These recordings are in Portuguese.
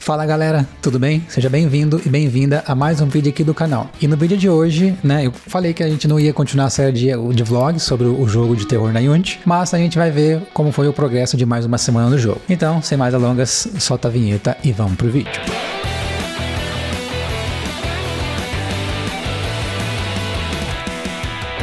Fala galera, tudo bem? Seja bem-vindo e bem-vinda a mais um vídeo aqui do canal. E no vídeo de hoje, né, eu falei que a gente não ia continuar a série de vlogs sobre o jogo de terror na Unity, mas a gente vai ver como foi o progresso de mais uma semana no jogo. Então, sem mais delongas, solta a vinheta e vamos pro vídeo.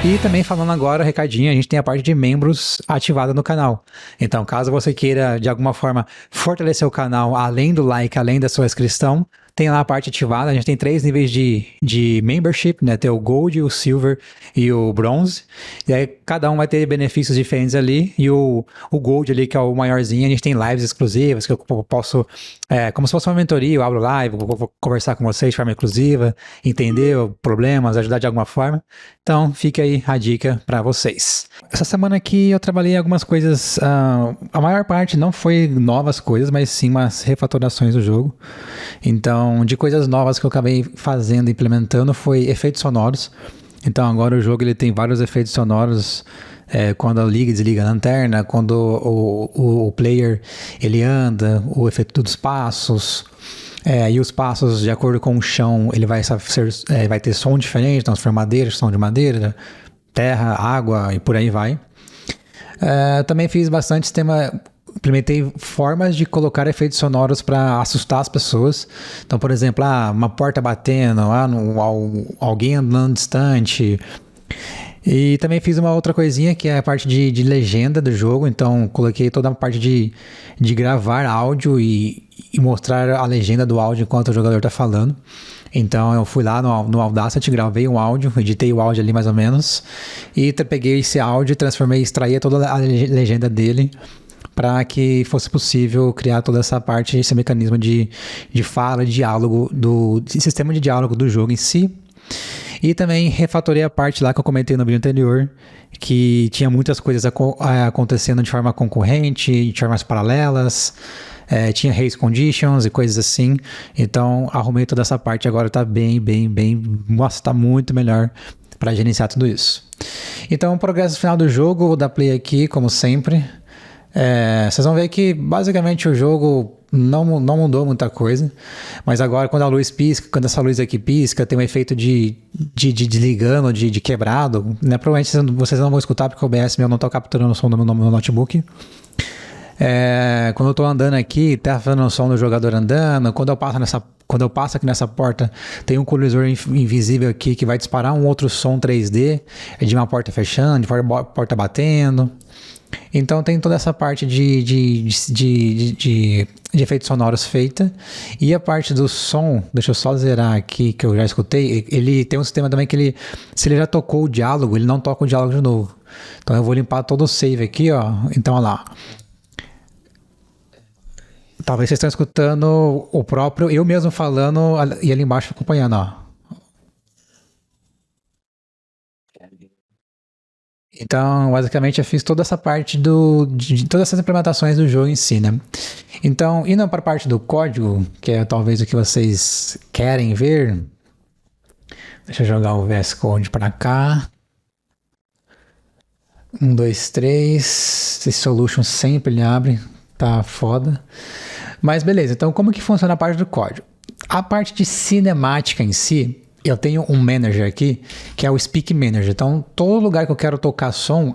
E também falando agora, recadinho, a gente tem a parte de membros ativada no canal. Então, caso você queira, de alguma forma, fortalecer o canal, além do like, além da sua inscrição, tem lá a parte ativada. A gente tem 3 níveis de membership, né? Tem o Gold, o Silver e o Bronze. E aí, cada um vai ter benefícios diferentes ali. E o Gold ali, que é o maiorzinho, a gente tem lives exclusivas, que eu posso, como se fosse uma mentoria, eu abro live, vou conversar com vocês de forma exclusiva, entender problemas, ajudar de alguma forma. Então, fica aí a dica para vocês. Essa semana aqui eu trabalhei algumas coisas, a maior parte não foi novas coisas, mas sim umas refatorações do jogo. Então, de coisas novas que eu acabei fazendo, implementando, foi efeitos sonoros. Então, agora o jogo ele tem vários efeitos sonoros, quando liga e desliga a lanterna, quando o player ele anda, o efeito dos passos. E os passos, de acordo com o chão, ele vai ter som diferente, então se for madeira, som de madeira, terra, água e por aí vai. Também fiz bastante sistema, implementei formas de colocar efeitos sonoros para assustar as pessoas. Então, por exemplo, uma porta batendo, alguém andando distante. E também fiz uma outra coisinha que é a parte de legenda do jogo. Então coloquei toda a parte de gravar áudio e mostrar a legenda do áudio enquanto o jogador está falando. Então eu fui lá no Audacity, gravei um áudio, editei o áudio ali mais ou menos, e peguei esse áudio, extraí toda a legenda dele para que fosse possível criar toda essa parte, esse mecanismo de fala, de diálogo, de sistema de diálogo do jogo em si. E também refatorei a parte lá que eu comentei no vídeo anterior, que tinha muitas coisas acontecendo de forma concorrente, de formas paralelas, tinha race conditions e coisas assim. Então arrumei toda essa parte, agora tá bem, nossa, tá muito melhor para gerenciar tudo isso. Então o progresso final do jogo, vou dar play aqui como sempre. Vocês vão ver que basicamente o jogo não mudou muita coisa, mas agora quando a luz pisca, quando essa luz aqui pisca, tem um efeito de desligando, de quebrado, né? Provavelmente vocês não vão escutar porque o OBS meu não está capturando o som do meu notebook. Quando eu tô andando aqui, tá fazendo o som do jogador andando. Quando eu passo aqui nessa porta, tem um colisor invisível aqui que vai disparar um outro som 3D, de uma porta fechando, de porta batendo. Então tem toda essa parte de efeitos sonoros feita. E a parte do som, deixa eu só zerar aqui, que eu já escutei. Ele tem um sistema também que se ele já tocou o diálogo, ele não toca o diálogo de novo. Então eu vou limpar todo o save aqui, ó. Então olha lá. Talvez vocês estão escutando o próprio, eu mesmo falando e ali embaixo acompanhando, ó. Então, basicamente, eu fiz toda essa parte de todas essas implementações do jogo em si, né? Então, indo para a parte do código, que é talvez o que vocês querem ver. Deixa eu jogar o VS Code para cá. 1, 2, 3. Esse Solution sempre ele abre. Tá foda. Mas beleza, então como que funciona a parte do código? A parte de cinemática em si, eu tenho um manager aqui, que é o Speak Manager. Então, todo lugar que eu quero tocar som,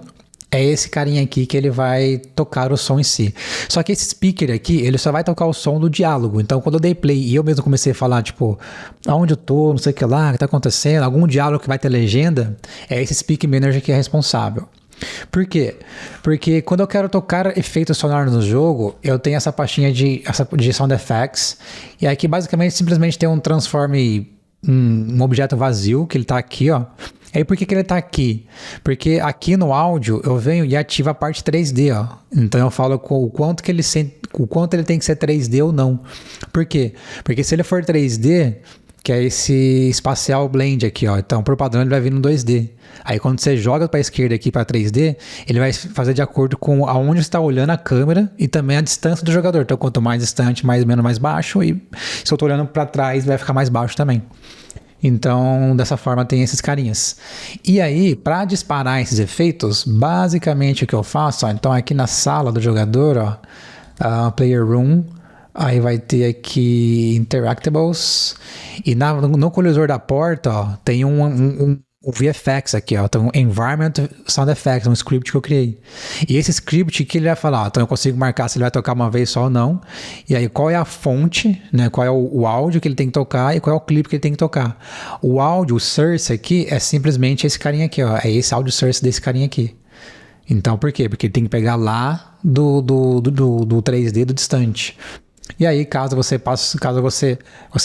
é esse carinha aqui que ele vai tocar o som em si. Só que esse speaker aqui, ele só vai tocar o som do diálogo. Então, quando eu dei play e eu mesmo comecei a falar, tipo, aonde eu tô, não sei o que lá, o que tá acontecendo, algum diálogo que vai ter legenda, é esse Speak Manager que é responsável. Por quê? Porque quando eu quero tocar efeitos sonoros no jogo, eu tenho essa pastinha de Sound Effects, e aqui basicamente simplesmente tem um transform, um objeto vazio, que ele tá aqui, ó. E aí por que ele tá aqui? Porque aqui no áudio eu venho e ativo a parte 3D, ó. Então eu falo o quanto ele tem que ser 3D ou não. Por quê? Porque se ele for 3D, que é esse Spatial Blend aqui, ó. Então, por padrão, ele vai vir no 2D. Aí, quando você joga para a esquerda aqui para 3D, ele vai fazer de acordo com aonde você está olhando a câmera e também a distância do jogador. Então, quanto mais distante, mais menos, mais baixo. E se eu estou olhando para trás, vai ficar mais baixo também. Então, dessa forma, tem esses carinhas. E aí, para disparar esses efeitos, basicamente o que eu faço, ó, então aqui na sala do jogador, ó, Player Room, Aí vai ter aqui Interactables. E no colisor da porta, ó, tem um VFX aqui, ó. Então, Environment Sound Effects, um script que eu criei. E esse script que ele vai falar, ó, então eu consigo marcar se ele vai tocar uma vez só ou não. E aí, qual é a fonte, né? Qual é o áudio que ele tem que tocar e qual é o clipe que ele tem que tocar. O áudio, o source aqui, é simplesmente esse carinha aqui, ó. É esse áudio source desse carinha aqui. Então, por quê? Porque ele tem que pegar lá do 3D do distante. E aí, caso você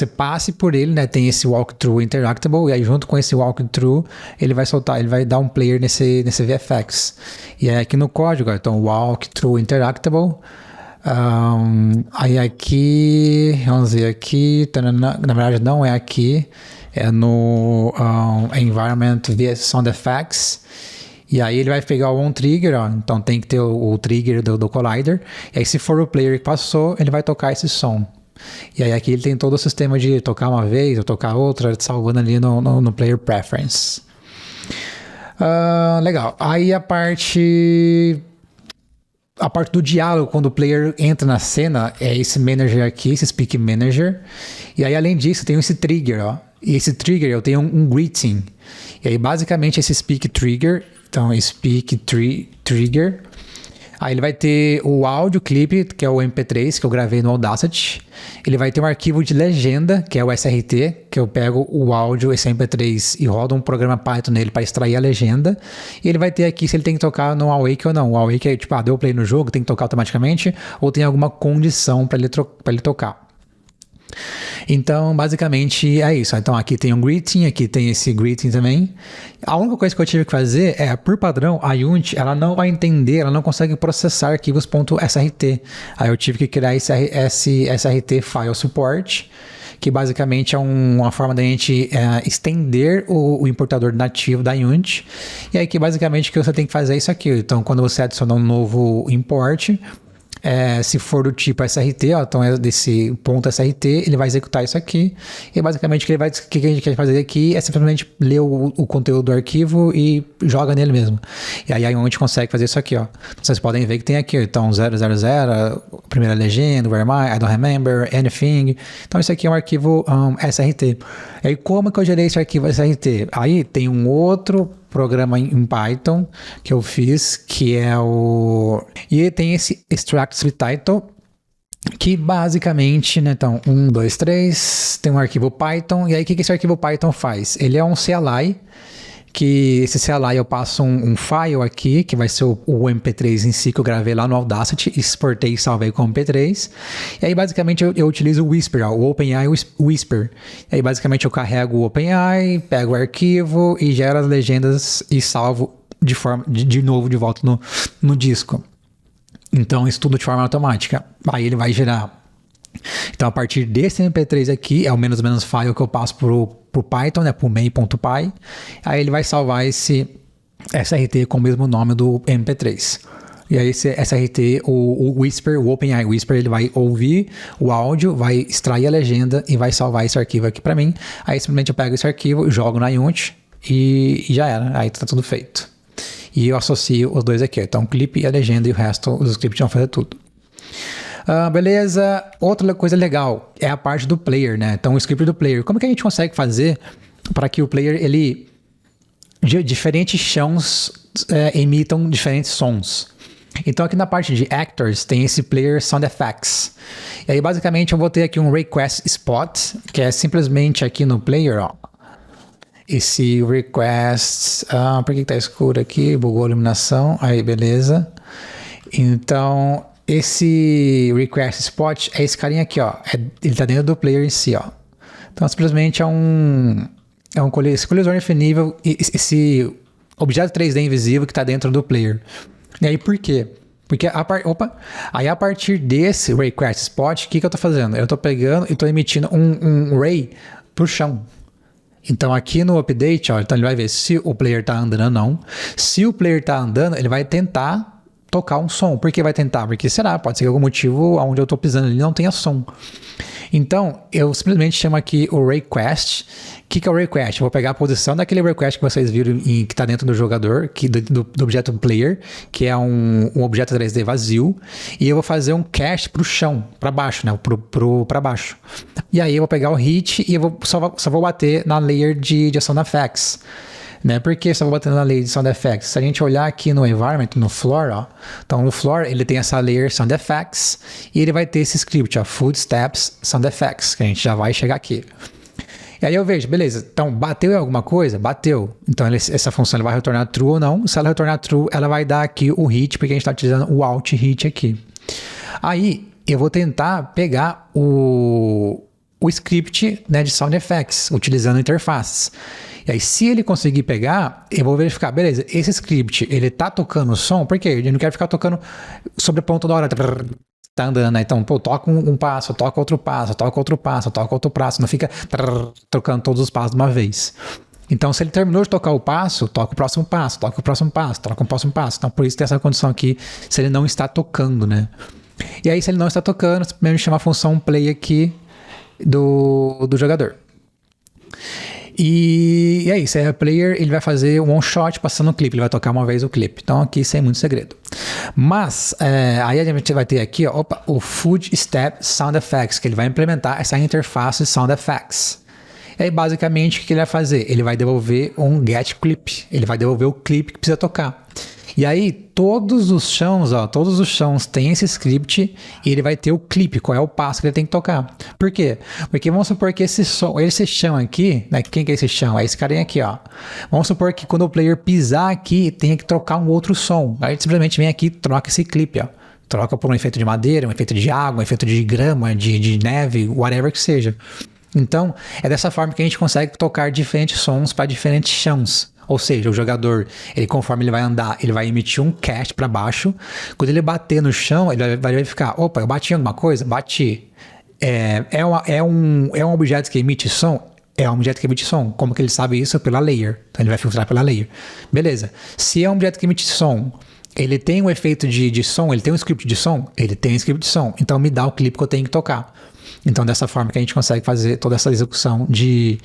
passe por ele, né, tem esse walkthrough interactable, e aí junto com esse walkthrough, ele vai dar um player nesse VFX. E aí aqui no código, então walkthrough interactable, aí aqui, vamos ver aqui, na verdade não é aqui, é no environment sound effects. E aí ele vai pegar o on-trigger, ó, então tem que ter o trigger do collider. E aí se for o player que passou, ele vai tocar esse som. E aí aqui ele tem todo o sistema de tocar uma vez ou tocar outra, salvando ali no player preference. Legal. Aí a parte do diálogo, quando o player entra na cena, é esse manager aqui, esse speak manager. E aí além disso tem esse trigger, ó. E esse trigger eu tenho um greeting. E aí basicamente esse speak trigger, então speak trigger, aí ele vai ter o áudio clipe, que é o MP3 que eu gravei no Audacity. Ele vai ter um arquivo de legenda, que é o SRT, que eu pego o áudio, esse MP3, e rodo um programa Python nele para extrair a legenda. E ele vai ter aqui se ele tem que tocar no Awake ou não. O Awake é tipo, deu play no jogo, tem que tocar automaticamente, ou tem alguma condição para ele tocar. Então, basicamente é isso. Então, aqui tem um greeting, aqui tem esse greeting também. A única coisa que eu tive que fazer é, por padrão, a Unity, ela não vai entender, ela não consegue processar arquivos .srt. Aí eu tive que criar esse SRT File Support, que basicamente é uma forma da gente estender o importador nativo da Unity. E aí que basicamente o que você tem que fazer é isso aqui. Então, quando você adiciona um novo import, se for do tipo SRT, ó, então é desse ponto SRT, ele vai executar isso aqui. E basicamente o que a gente quer fazer aqui é simplesmente ler o conteúdo do arquivo e joga nele mesmo. E aí a gente consegue fazer isso aqui, ó. Então, vocês podem ver que tem aqui, então 000, primeira legenda, where am I don't remember, anything. Então isso aqui é um arquivo SRT. E aí como que eu gerei esse arquivo SRT? Aí tem um outro programa em Python que eu fiz, que é e tem esse extract title, que basicamente, né, então, 1, 2, 3, tem um arquivo Python, e aí o que esse arquivo Python faz? Ele é um CLI, que esse CLI eu passo um file aqui, que vai ser o MP3 em si, que eu gravei lá no Audacity, exportei e salvei como MP3, e aí basicamente eu utilizo o Whisper, ó, o OpenAI Whisper. E aí basicamente eu carrego o OpenAI, pego o arquivo e gero as legendas e salvo de novo de volta no disco. Então isso tudo de forma automática. Aí ele vai gerar. Então a partir desse MP3 aqui, é o menos file que eu passo pro Python, né, pro main.py, aí ele vai salvar esse SRT com o mesmo nome do MP3. E aí esse SRT, o Whisper, o OpenAI Whisper, ele vai ouvir o áudio, vai extrair a legenda e vai salvar esse arquivo aqui para mim. Aí simplesmente eu pego esse arquivo, jogo na Unity e já era, aí tá tudo feito. E eu associo os dois aqui, então o clipe e a legenda, e o resto, os scripts vão fazer tudo. Beleza, outra coisa legal é a parte do player, né? Então o script do player, como que a gente consegue fazer para que o player, ele, de diferentes chãos, emitam diferentes sons? Então aqui na parte de actors tem esse player sound effects. E aí basicamente eu vou ter aqui um request spot, que é simplesmente aqui no player, ó. Esse request, por que tá escuro aqui? Bugou a iluminação, aí beleza. Então esse request spot é esse carinha aqui, ó. Ele tá dentro do player em si, ó. Então simplesmente esse colisor infinível, esse objeto 3D invisível que tá dentro do player. E aí por quê? Porque aí a partir desse request spot, o que eu tô fazendo? Eu tô pegando e tô emitindo um ray pro chão. Então aqui no update, ó, então ele vai ver se o player tá andando ou não. Se o player tá andando, ele vai tentar tocar um som. Por que vai tentar? Porque pode ser que algum motivo onde eu tô pisando ele não tenha som. Então, eu simplesmente chamo aqui o request. O que é o request? Eu vou pegar a posição daquele request que vocês viram que está dentro do jogador, do objeto player, que é um objeto 3D vazio, e eu vou fazer um cast para o chão, para baixo, né? Para baixo. E aí eu vou pegar o hit e eu só vou bater na layer de sound effects. Né? Por que só vou bater na layer de sound effects? Se a gente olhar aqui no environment, no floor, ó, então no floor ele tem essa layer sound effects e ele vai ter esse script, ó, footsteps sound effects, que a gente já vai chegar aqui. E aí eu vejo, beleza, então bateu em alguma coisa? Bateu. Então essa função ela vai retornar true ou não. Se ela retornar true, ela vai dar aqui o hit, porque a gente está utilizando o alt hit aqui. Aí eu vou tentar pegar o script, né, de sound effects, utilizando interfaces. E aí, se ele conseguir pegar, eu vou verificar, beleza, esse script, ele tá tocando o som, por quê? Ele não quer ficar tocando sobre a ponta da hora, tá andando, né? Então, pô, toca um passo, toca outro passo, toca outro passo, toca outro passo, não fica trocando todos os passos de uma vez. Então, se ele terminou de tocar o passo, toca o próximo passo, toca o próximo passo, toca o próximo passo. Então, por isso tem essa condição aqui, se ele não está tocando, né? E aí, se ele não está tocando, você primeiro chama a função play aqui do jogador. E é isso, o player ele vai fazer um one shot passando o clipe, ele vai tocar uma vez o clipe. Então aqui sem muito segredo. Mas aí a gente vai ter aqui, ó, o footstep sound effects, que ele vai implementar essa interface sound effects. E aí basicamente o que ele vai fazer? Ele vai devolver um get clip, ele vai devolver o clipe que precisa tocar. E aí, todos os chãos têm esse script e ele vai ter o clipe, qual é o passo que ele tem que tocar. Por quê? Porque vamos supor que esse chão aqui, né, quem que é esse chão? É esse carinha aqui, ó. Vamos supor que quando o player pisar aqui, tenha que trocar um outro som. Aí ele simplesmente vem aqui e troca esse clipe, ó. Troca por um efeito de madeira, um efeito de água, um efeito de grama, de neve, whatever que seja. Então, é dessa forma que a gente consegue tocar diferentes sons para diferentes chãos. Ou seja, o jogador, conforme ele vai andar, ele vai emitir um cast para baixo. Quando ele bater no chão, ele vai verificar, opa, eu bati em alguma coisa? Bati. É um objeto que emite som? É um objeto que emite som. Como que ele sabe isso? Pela layer. Então ele vai filtrar pela layer. Beleza. Se é um objeto que emite som, ele tem um efeito de som, ele tem um script de som? Ele tem um script de som. Então me dá o clipe que eu tenho que tocar. Então dessa forma que a gente consegue fazer toda essa execução de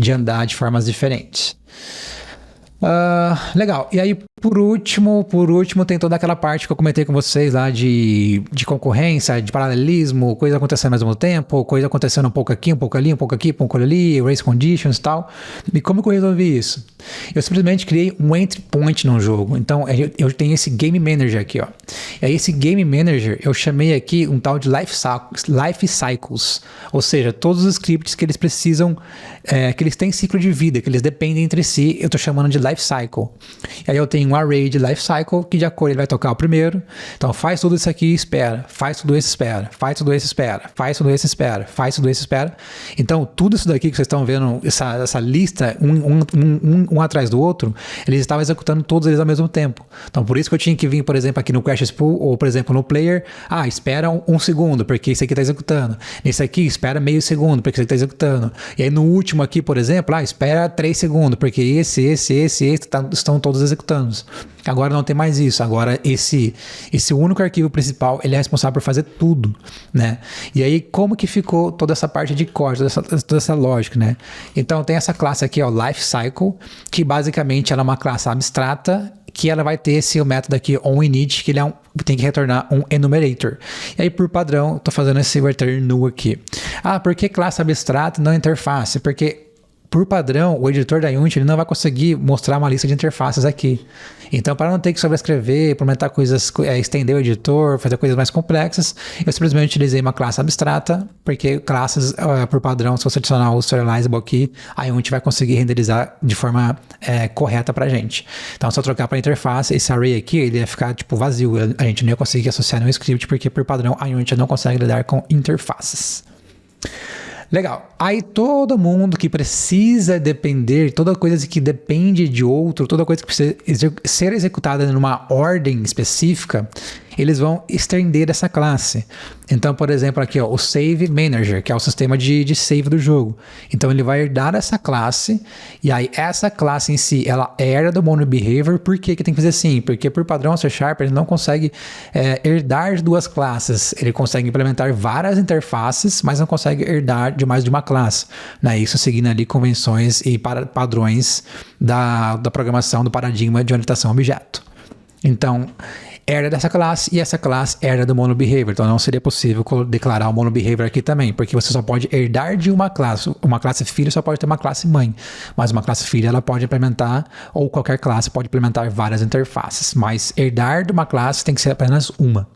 andar de formas diferentes. Legal. E aí, por último, tem toda aquela parte que eu comentei com vocês lá de concorrência, de paralelismo, coisa acontecendo ao mesmo tempo, coisa acontecendo um pouco aqui, um pouco ali, um pouco aqui, um pouco ali, race conditions e tal. E como que eu resolvi isso? Eu simplesmente criei um entry point no jogo. Então, eu tenho esse Game Manager aqui, ó. E aí, esse Game Manager, eu chamei aqui um tal de Life Cycles. Ou seja, todos os scripts que eles precisam, que eles têm ciclo de vida, que eles dependem entre si, eu tô chamando de Life Cycle. E aí eu tenho um array de Life Cycle, que de acordo ele vai tocar o primeiro. Então faz tudo isso aqui e espera. Faz tudo isso, espera. Faz tudo isso, espera. Faz tudo isso, espera. Faz tudo isso, espera. Então tudo isso daqui que vocês estão vendo, essa lista, um atrás do outro, eles estavam executando todos eles ao mesmo tempo. Então por isso que eu tinha que vir, por exemplo, aqui no Crash Spool, ou por exemplo no Player, espera um segundo, porque isso aqui está executando. Nesse aqui, espera meio segundo, porque isso aqui está executando. E aí no último aqui, por exemplo, espera 3 segundos, porque esse estão todos executando. Agora não tem mais isso. Agora esse único arquivo principal, ele é responsável por fazer tudo, né? E aí como que ficou toda essa parte de código, toda essa lógica, né? Então tem essa classe aqui, ó, Life Cycle, que basicamente ela é uma classe abstrata, que ela vai ter esse método aqui, onInit, que ele tem que retornar um enumerator. E aí, por padrão, estou fazendo esse return null aqui. Por que classe abstrata e não interface? Porque por padrão, o editor da Unity ele não vai conseguir mostrar uma lista de interfaces aqui. Então, para não ter que sobrescrever, implementar coisas, estender o editor, fazer coisas mais complexas, eu simplesmente utilizei uma classe abstrata, porque classes, por padrão, se você adicionar o serializable aqui, a Unity vai conseguir renderizar de forma correta para a gente. Então, se eu trocar para interface, esse array aqui, ele ia ficar tipo vazio. A gente não ia conseguir associar no script, porque por padrão, a Unity não consegue lidar com interfaces. Legal. Aí todo mundo que precisa depender, toda coisa que depende de outro, toda coisa que precisa ser executada numa ordem específica, eles vão estender essa classe. Então, por exemplo, aqui, ó, o Save Manager, que é o sistema de save do jogo. Então, ele vai herdar essa classe, e aí essa classe em si, ela herda do MonoBehavior. Por que que tem que fazer assim? Porque por padrão, o C# ele não consegue herdar duas classes. Ele consegue implementar várias interfaces, mas não consegue herdar de mais de uma classe, né? Isso seguindo ali convenções e padrões da programação, do paradigma de orientação a objeto. Então, herda dessa classe e essa classe herda do MonoBehavior. Então, não seria possível declarar o MonoBehavior aqui também, porque você só pode herdar de uma classe. Uma classe filho só pode ter uma classe mãe, mas uma classe filha ela pode implementar, ou qualquer classe pode implementar várias interfaces, mas herdar de uma classe tem que ser apenas uma.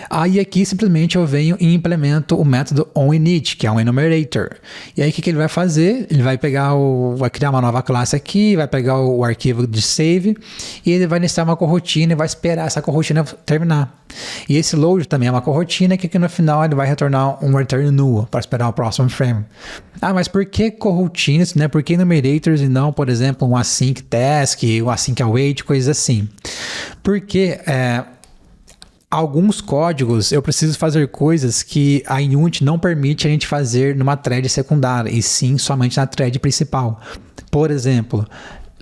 Aí aqui simplesmente eu venho e implemento o método onInit, que é um enumerator. E aí o que ele vai fazer? Ele vai pegar vai criar uma nova classe aqui, vai pegar o arquivo de save e ele vai iniciar uma coroutine e vai esperar essa coroutine terminar. E esse load também é uma coroutine que aqui no final ele vai retornar um return null para esperar o próximo frame. Ah, mas por que coroutines, né? Por que enumerators e não, por exemplo, um async task, um async await, coisas assim? Porque alguns códigos eu preciso fazer coisas que a Unity não permite a gente fazer numa thread secundária, e sim somente na thread principal. Por exemplo,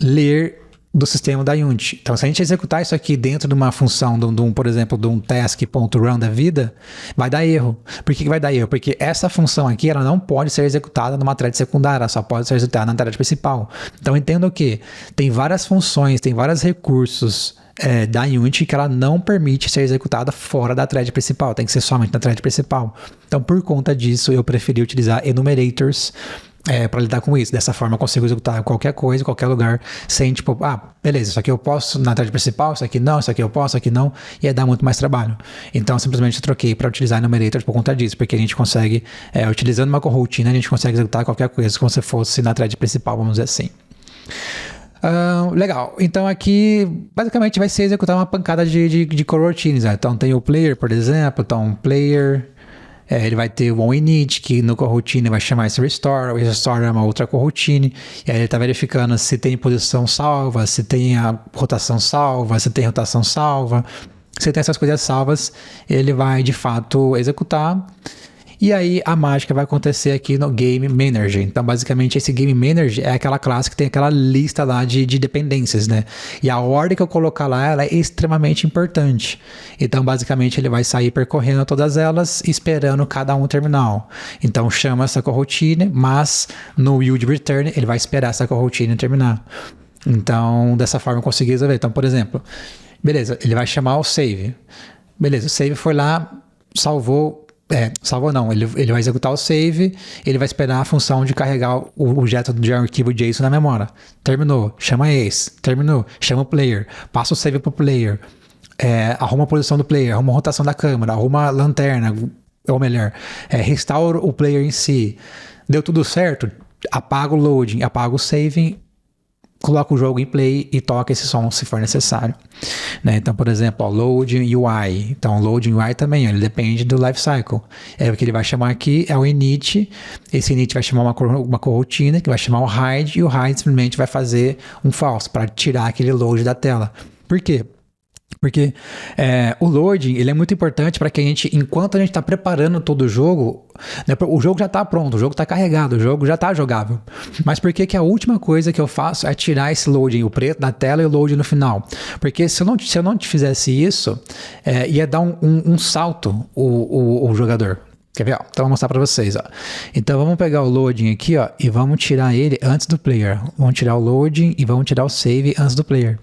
ler do sistema da Unity. Então, se a gente executar isso aqui dentro de uma função, por exemplo, de um task.run da vida, vai dar erro. Por que vai dar erro? Porque essa função aqui ela não pode ser executada numa thread secundária, ela só pode ser executada na thread principal. Então, entenda o que? Tem várias funções, tem vários recursos da Unity que ela não permite ser executada fora da thread principal, tem que ser somente na thread principal. Então, por conta disso, eu preferi utilizar enumerators para lidar com isso. Dessa forma, eu consigo executar qualquer coisa, em qualquer lugar, sem tipo, beleza, isso aqui eu posso na thread principal, isso aqui não, isso aqui eu posso, isso aqui não, ia dar muito mais trabalho. Então, simplesmente eu troquei para utilizar enumerators por conta disso, porque a gente consegue, utilizando uma coroutine, a gente consegue executar qualquer coisa como se fosse na thread principal, vamos dizer assim. Legal, então aqui basicamente vai ser executar uma pancada de coroutines, né? Então tem o player, por exemplo, então player, ele vai ter o onInit, que no coroutine vai chamar esse restore, o restore é uma outra coroutine, e aí ele está verificando se tem posição salva, se tem a rotação salva, se tem rotação salva. Se tem essas coisas salvas, ele vai de fato executar. E aí a mágica vai acontecer aqui no Game Manager. Então, basicamente, esse Game Manager é aquela classe que tem aquela lista lá de dependências, né? E a ordem que eu colocar lá, ela é extremamente importante. Então, basicamente, ele vai sair percorrendo todas elas, esperando cada um terminal. Então, chama essa coroutine, mas no yield return, ele vai esperar essa coroutine terminar. Então, dessa forma, eu consegui resolver. Então, por exemplo, beleza, ele vai chamar o save. Beleza, o save foi lá, salvou não, ele vai executar o save, ele vai esperar a função de carregar o objeto de arquivo JSON na memória. Terminou, chama esse, terminou, chama o player, passa o save para o player, arruma a posição do player, arruma a rotação da câmera, arruma a lanterna, ou melhor, restaura o player em si. Deu tudo certo? Apaga o loading, apaga o saving, coloca o jogo em play e toca esse som se for necessário, né? Então, por exemplo, loading UI. Então, loading UI também, ele depende do lifecycle. O que ele vai chamar aqui é o init. Esse init vai chamar uma coroutine, que vai chamar o hide, e o hide simplesmente vai fazer um false para tirar aquele load da tela. Por quê? Porque o loading ele é muito importante para que a gente, enquanto a gente está preparando todo o jogo, né, o jogo já está pronto, o jogo está carregado, o jogo já está jogável. Mas por que a última coisa que eu faço é tirar esse loading, o preto da tela e o loading no final? Porque se eu não fizesse isso, ia dar um salto o jogador. Quer ver? Ó? Então, vou mostrar para vocês. Ó. Então, vamos pegar o loading aqui, ó, e vamos tirar ele antes do player. Vamos tirar o loading e vamos tirar o save antes do player.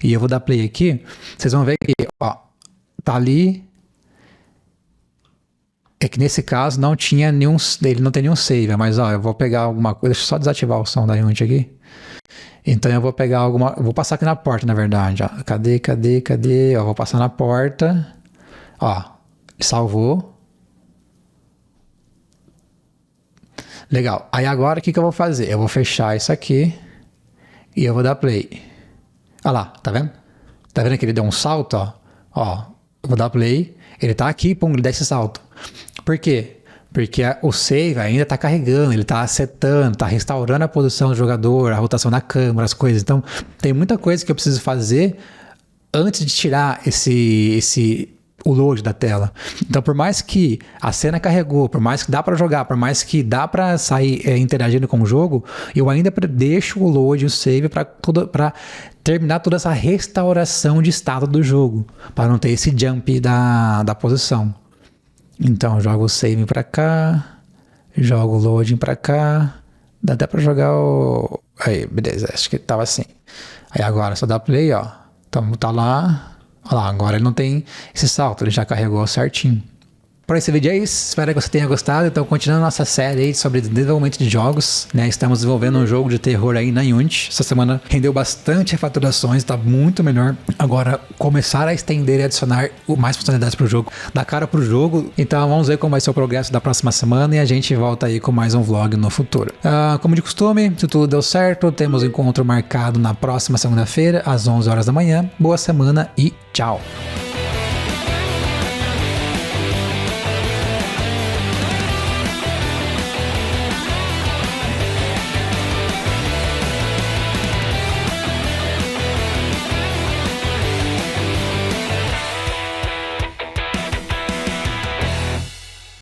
E eu vou dar play aqui. Vocês vão ver que, ó, tá ali. É que nesse caso não tinha nenhum, ele não tem nenhum save, mas ó, eu vou pegar alguma coisa. Deixa eu só desativar o som da Unity aqui. Então, eu vou pegar alguma. Eu vou passar aqui na porta, na verdade. Ó. Cadê? Ó, vou passar na porta. Ó, salvou. Legal. Aí agora o que eu vou fazer? Eu vou fechar isso aqui e eu vou dar play. Olha lá, tá vendo? Tá vendo que ele deu um salto, ó? Ó, eu vou dar play, ele tá aqui, pum, ele dá esse salto. Por quê? Porque o save ainda tá carregando, ele tá setando, tá restaurando a posição do jogador, a rotação da câmera, as coisas. Então, tem muita coisa que eu preciso fazer antes de tirar o load da tela. Então, por mais que a cena carregou, por mais que dá para jogar, por mais que dá para sair interagindo com o jogo, eu ainda deixo o load, o save para terminar toda essa restauração de estado do jogo, para não ter esse jump da posição. Então, jogo o save para cá, jogo o loading para cá, dá até para jogar o... Aí, beleza, acho que tava assim. Aí agora só dá play, ó. Então tá lá. Olha lá, agora ele não tem esse salto, ele já carregou certinho. Por esse vídeo é isso, espero que você tenha gostado. Então, continuando nossa série aí sobre desenvolvimento de jogos, né? Estamos desenvolvendo um jogo de terror aí na Unity. Essa semana rendeu bastante refaturações, tá muito melhor. Agora, começar a estender e adicionar mais funcionalidades pro jogo, dar cara pro jogo. Então, vamos ver como vai ser o progresso da próxima semana e a gente volta aí com mais um vlog no futuro. Como de costume, se tudo deu certo, temos um encontro marcado na próxima segunda-feira, às 11 horas da manhã. Boa semana e tchau!